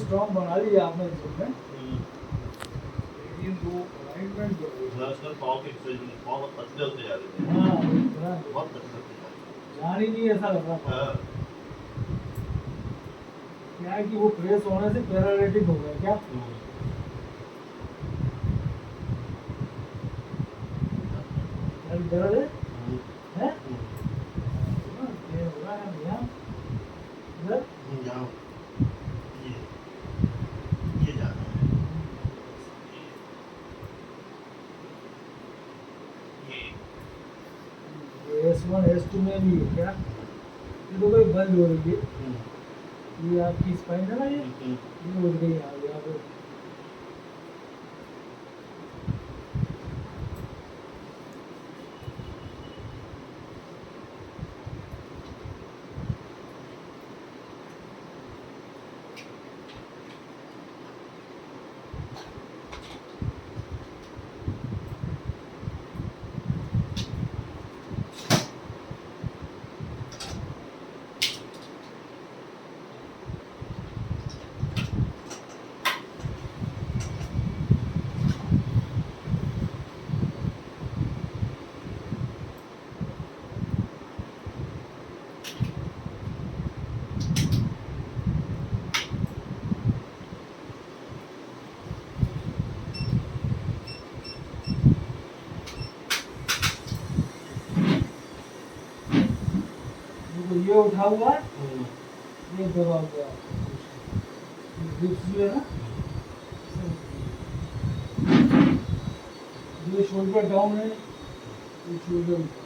Strong बना लिया आपने जिम में, लेकिन वो अलाइनमेंट जो है आजकल पाँव के एक्सरसाइज में पाँव बहुत पतले होते जा रहे थे। हाँ बहुत पतले होते जा रहे जान ही नहीं ऐसा लग रहा थे। था। क्या है कि वो प्रेस होने से पैरालिटिक हो गया क्या? दर्द है? हैं? ये हो रहा है भैया इधर जाओ ये जाना है ये S1 S2 में भी है क्या? ये तो कोई बंद हो रही है। ये आपकी स्पाइन है ना, ये उठ गई यहाँ पे। ये उठा हुआ है, ये दबा हुआ है, ग्रिप्स जो है ना, ये शोल्डर डाउन है, ये शोल्डर ऊपर।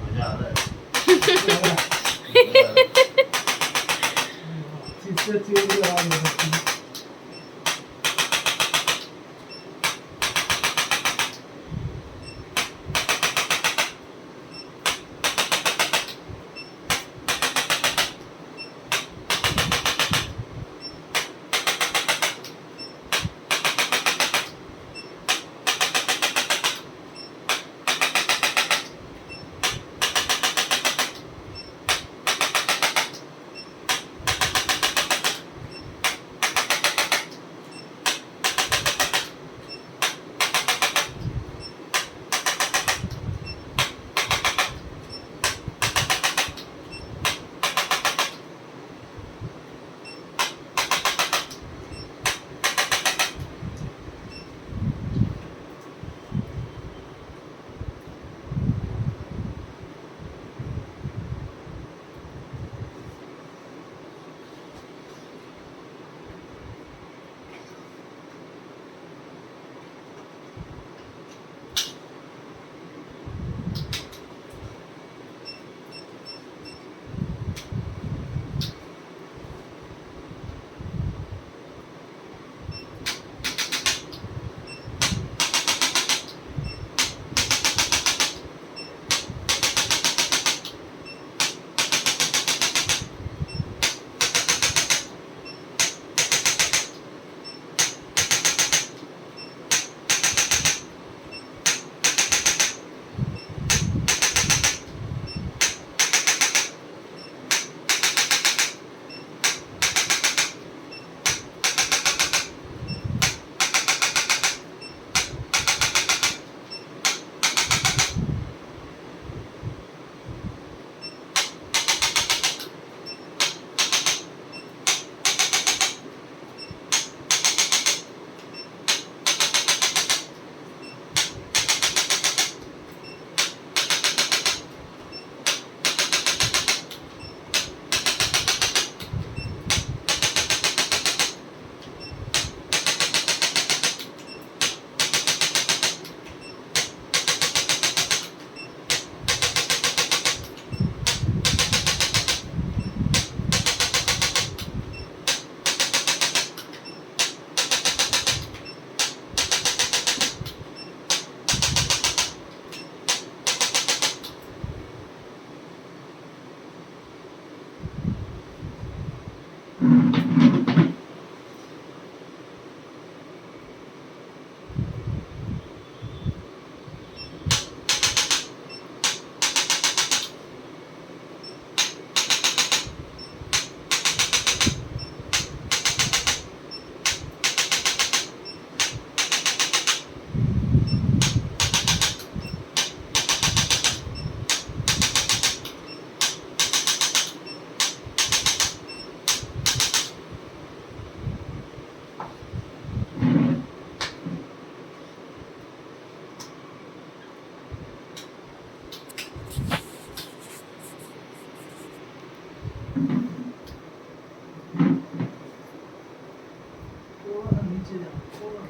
मजा आ रहा है। नीचे जाना थोड़ा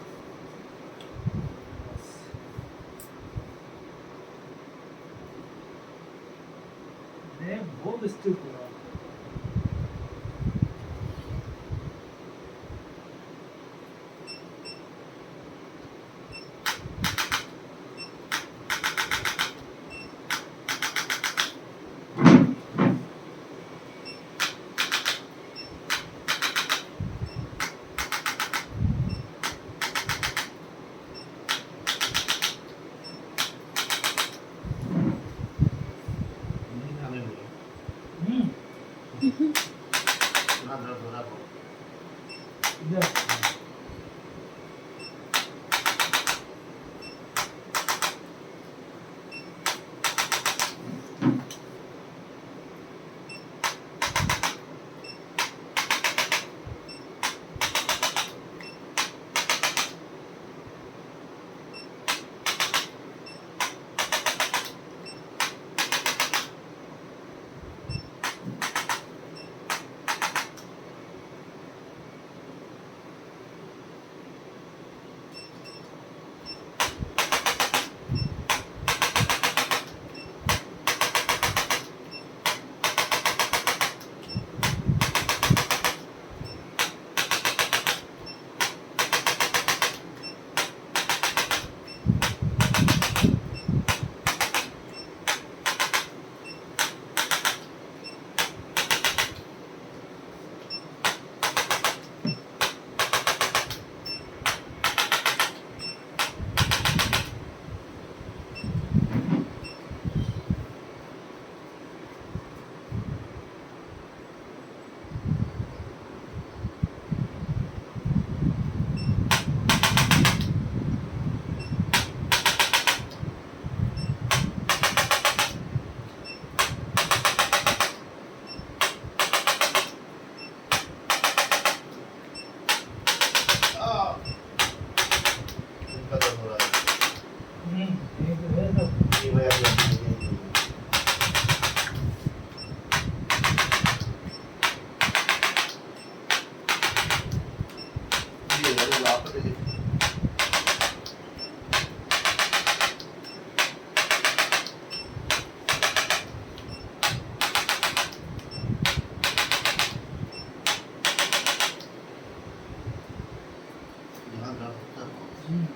बस नहीं बहुत स्टिफ हो रहा है नहीं खाने में ना दर्द हो रहा है इधर इनका दर्द हो रहा है ये तो है सब ये भैया ये जरूर आप देखिए यहाँ दर्द होता है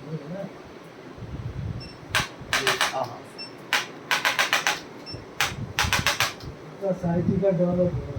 वो है ना हाँ उसका साइकिल का डेवलप हो